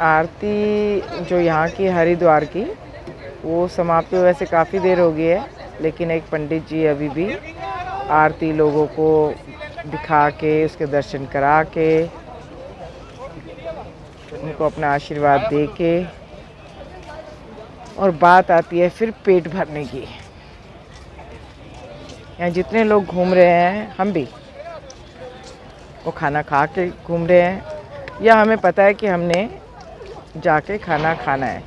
आरती जो यहाँ की हरिद्वार की वो समाप्त हुए वैसे काफ़ी देर हो गई है, लेकिन एक पंडित जी अभी भी आरती लोगों को दिखा के उसके दर्शन करा के उनको अपना आशीर्वाद दे के, और बात आती है फिर पेट भरने की। यहाँ जितने लोग घूम रहे हैं, हम भी वो खाना खा के घूम रहे हैं, या हमें पता है कि हमने जाके खाना खाना है।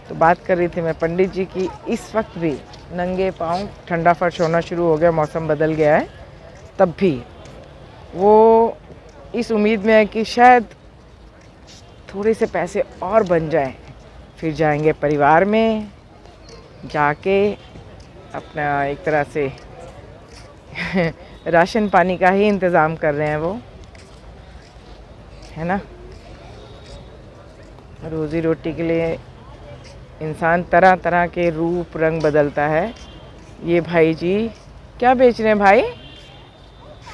तो बात कर रही थी मैं पंडित जी की, इस वक्त भी नंगे पाँव, ठंडा फर्श होना शुरू हो गया, मौसम बदल गया है, तब भी वो इस उम्मीद में है कि शायद थोड़े से पैसे और बन जाएं, फिर जाएंगे परिवार में जाके अपना एक तरह से राशन पानी का ही इंतज़ाम कर रहे हैं वो, है ना। रोज़ी रोटी के लिए इंसान तरह तरह के रूप रंग बदलता है। ये भाई जी क्या बेच रहे हैं भाई?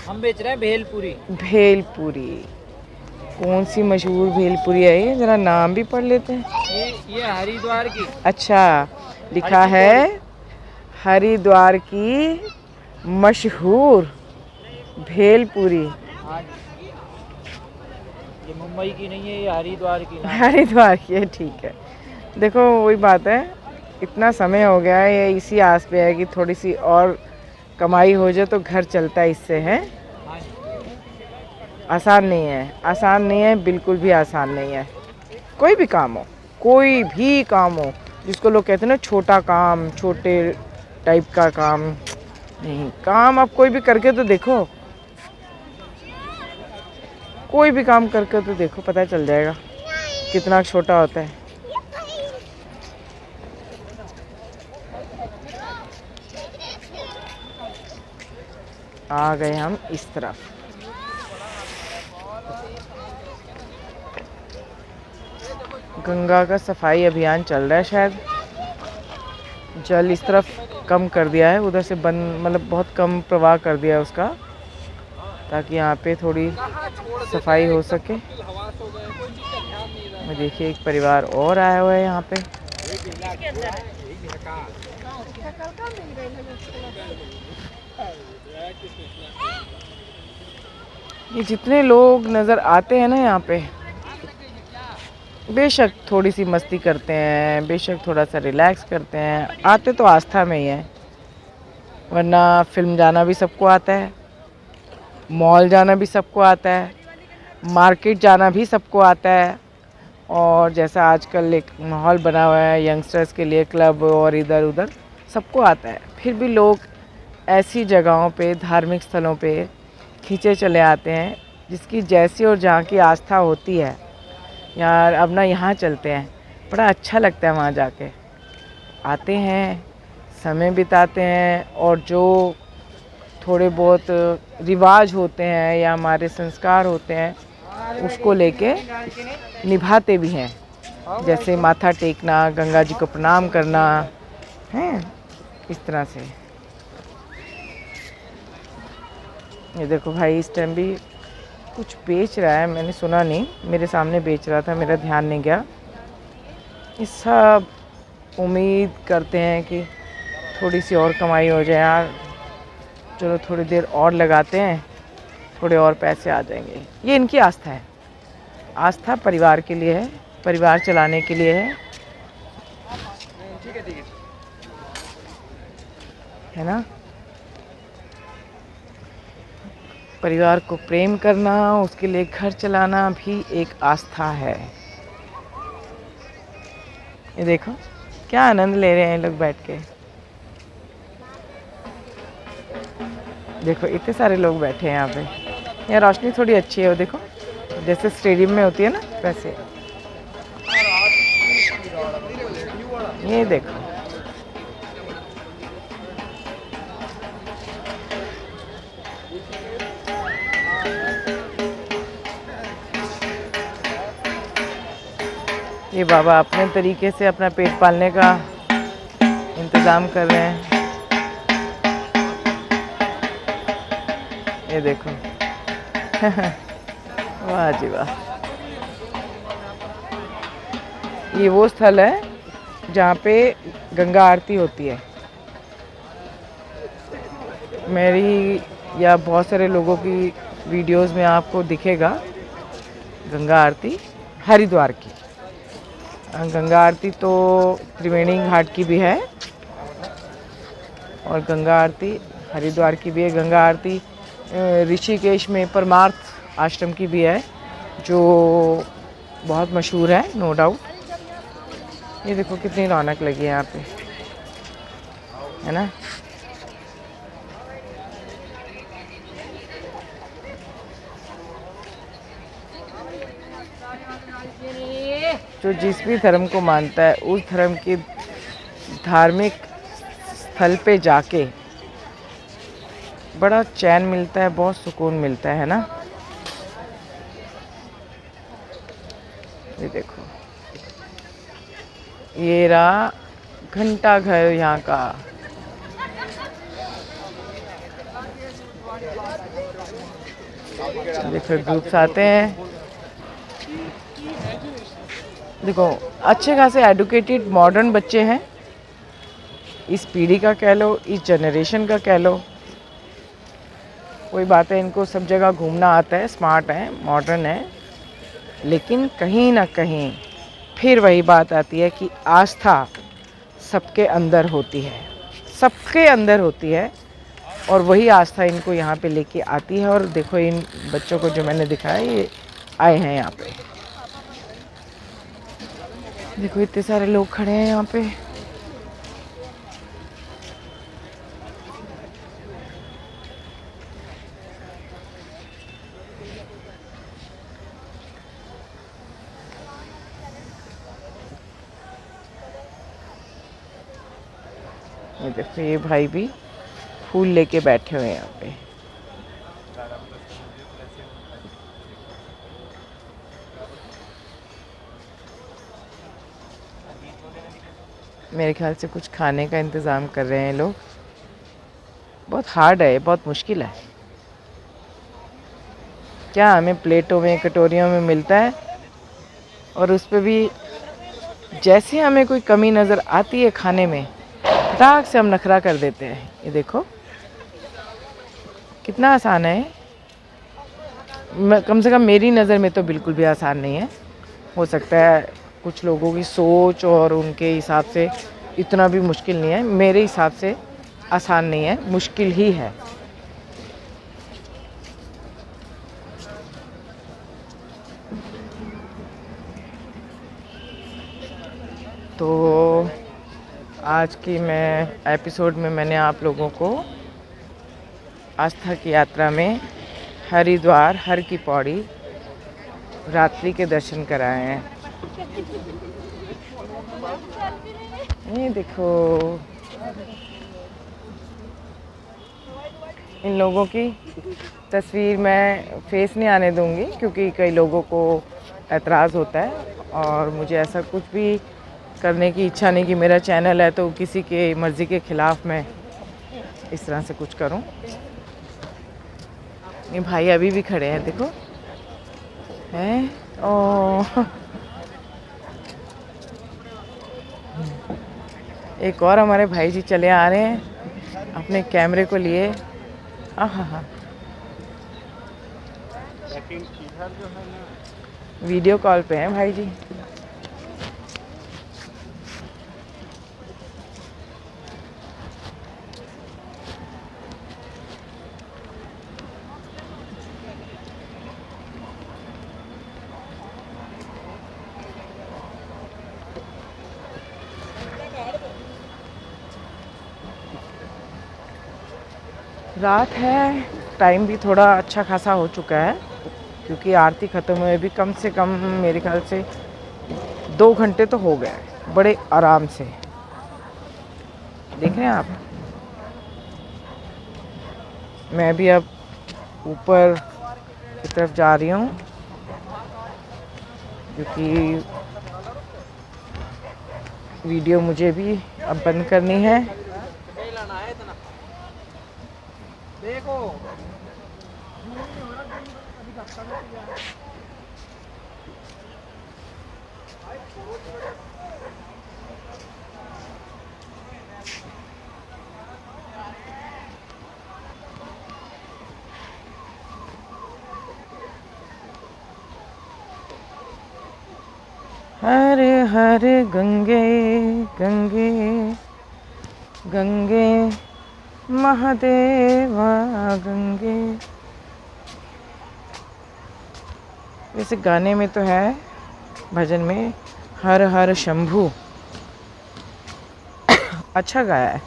हम बेच रहे हैं भेलपुरी। भेलपुरी। कौन सी मशहूर भेलपुरी है ये? ज़रा नाम भी पढ़ लेते हैं। ये हरिद्वार की। अच्छा, लिखा है हरिद्वार की मशहूर भेलपुरी। ये मुंबई की नहीं है, ये हरिद्वार की। हरिद्वार की है, ठीक है। देखो वही बात है, इतना समय हो गया है, ये इसी आस पे है कि थोड़ी सी और कमाई हो जाए तो घर चलता है इससे, है। आसान नहीं है, आसान नहीं है, बिल्कुल भी आसान नहीं है। कोई भी काम हो, कोई भी काम हो, जिसको लोग कहते हैं ना छोटा काम, छोटे टाइप का काम, नहीं, काम आप कोई भी करके तो देखो, कोई भी काम करके तो देखो, पता चल जाएगा कितना छोटा होता है। आ गए हम इस तरफ। गंगा का सफाई अभियान चल रहा है शायद। जल इस तरफ कम कर दिया है, उधर से बंद, मतलब बहुत कम प्रवाह कर दिया है उसका, ताकि यहाँ पे थोड़ी सफाई हो सके। मैं देखिए एक परिवार और आया हुआ है यहाँ पे। ये जितने लोग नज़र आते हैं ना यहाँ पे, बेशक थोड़ी सी मस्ती करते हैं, बेशक थोड़ा सा रिलैक्स करते हैं, आते तो आस्था में ही है, वरना फिल्म जाना भी सबको आता है, मॉल जाना भी सबको आता है, मार्केट जाना भी सबको आता है, और जैसा आजकल एक माहौल बना हुआ है यंगस्टर्स के लिए, क्लब और इधर उधर सबको आता है, फिर भी लोग ऐसी जगहों पे, धार्मिक स्थलों पे खींचे चले आते हैं, जिसकी जैसी और जहाँ की आस्था होती है। यार अब ना यहाँ चलते हैं, बड़ा अच्छा लगता है वहाँ जाके, आते हैं, समय बिताते हैं, और जो थोड़े बहुत रिवाज होते हैं या हमारे संस्कार होते हैं उसको लेके निभाते भी हैं, जैसे माथा टेकना, गंगा जी को प्रणाम करना, है इस तरह से। ये देखो भाई इस टाइम भी कुछ बेच रहा है, मैंने सुना नहीं, मेरे सामने बेच रहा था, मेरा ध्यान नहीं गया। ये सब उम्मीद करते हैं कि थोड़ी सी और कमाई हो जाए यार, चलो थोड़ी देर और लगाते हैं, थोड़े और पैसे आ जाएंगे। ये इनकी आस्था है, आस्था परिवार के लिए है, परिवार चलाने के लिए है ना। परिवार को प्रेम करना, उसके लिए घर चलाना भी एक आस्था है। ये देखो क्या आनंद ले रहे हैं लोग बैठ के, देखो इतने सारे लोग बैठे हैं यहाँ पे। यहाँ रोशनी थोड़ी अच्छी है, वो देखो जैसे स्टेडियम में होती है ना वैसे। ये देखो ये बाबा अपने तरीके से अपना पेट पालने का इंतज़ाम कर रहे हैं। ये देखो वाह जी वाह। ये वो स्थल है जहाँ पे गंगा आरती होती है। मेरी या बहुत सारे लोगों की वीडियोस में आपको दिखेगा गंगा आरती हरिद्वार की। गंगा आरती तो त्रिवेणी घाट की भी है और गंगा आरती हरिद्वार की भी है। गंगा आरती ऋषिकेश में परमार्थ आश्रम की भी है जो बहुत मशहूर है, नो डाउट। ये देखो कितनी रौनक लगी है यहाँ पे, है ना। जो जिस भी धर्म को मानता है उस धर्म के धार्मिक स्थल पे जाके बड़ा चैन मिलता है, बहुत सुकून मिलता है ना। ये देखो, ये रहा घंटा घर यहाँ का। देखो ग्रुप्स आते हैं। देखो अच्छे खासे एडुकेटेड मॉडर्न बच्चे हैं, इस पीढ़ी का कह लो, इस जनरेशन का कह लो। कोई बात है, इनको सब जगह घूमना आता है, स्मार्ट है, मॉडर्न है। लेकिन कहीं ना कहीं फिर वही बात आती है कि आस्था सबके अंदर होती है, सबके अंदर होती है। और वही आस्था इनको यहाँ पे लेके आती है। और देखो इन बच्चों को जो मैंने दिखाया, ये आए हैं यहाँ पे। देखो इतने सारे लोग खड़े हैं यहाँ पे। ये देखो ये भाई भी फूल लेके बैठे हुए हैं यहाँ पे। मेरे ख्याल से कुछ खाने का इंतज़ाम कर रहे हैं लोग। बहुत हार्ड है, बहुत मुश्किल है। क्या हमें प्लेटों में कटोरियों में मिलता है और उस पर भी जैसे हमें कोई कमी नज़र आती है खाने में, फटाक से हम नखरा कर देते हैं। ये देखो कितना आसान है। कम से कम मेरी नज़र में तो बिल्कुल भी आसान नहीं है। हो सकता है कुछ लोगों की सोच और उनके हिसाब से इतना भी मुश्किल नहीं है। मेरे हिसाब से आसान नहीं है, मुश्किल ही है। तो आज की एपिसोड में मैंने आप लोगों को आस्था की यात्रा में हरिद्वार, हर की पौड़ी, रात्रि के दर्शन कराए हैं। ये देखो इन लोगों की तस्वीर मैं फेस नहीं आने दूंगी क्योंकि कई लोगों को एतराज़ होता है और मुझे ऐसा कुछ भी करने की इच्छा नहीं कि मेरा चैनल है तो किसी के मर्ज़ी के ख़िलाफ़ मैं इस तरह से कुछ करूं। ये भाई अभी भी खड़े हैं, देखो हैं। ओ एक और हमारे भाई जी चले आ रहे हैं अपने कैमरे को लिए। हाँ, वीडियो कॉल पे हैं भाई जी। रात है, टाइम भी थोड़ा अच्छा खासा हो चुका है क्योंकि आरती ख़त्म हुए भी कम से कम मेरे ख्याल से 2 घंटे तो हो गए, बड़े आराम से। देख रहे हैं आप। मैं भी अब ऊपर की तरफ जा रही हूँ क्योंकि वीडियो मुझे भी अब बंद करनी है। देखो हरे हरे गंगे गंगे गंगे महादेवा गंगे। वैसे गाने में तो है, भजन में, हर हर शंभू। अच्छा गाया है,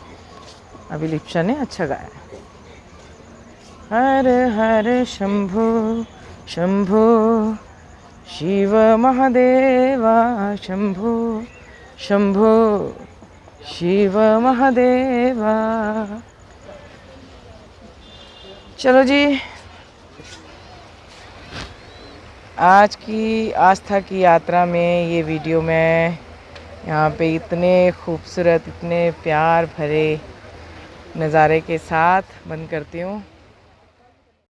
अभिलिप्सा ने अच्छा गाया है। हर हर शंभू शंभू शिव महादेवा शंभू शंभू शिव महादेवा। चलो जी, आज की आस्था की यात्रा में ये वीडियो मैं यहाँ पे इतने खूबसूरत, इतने प्यार भरे नज़ारे के साथ बंद करती हूँ।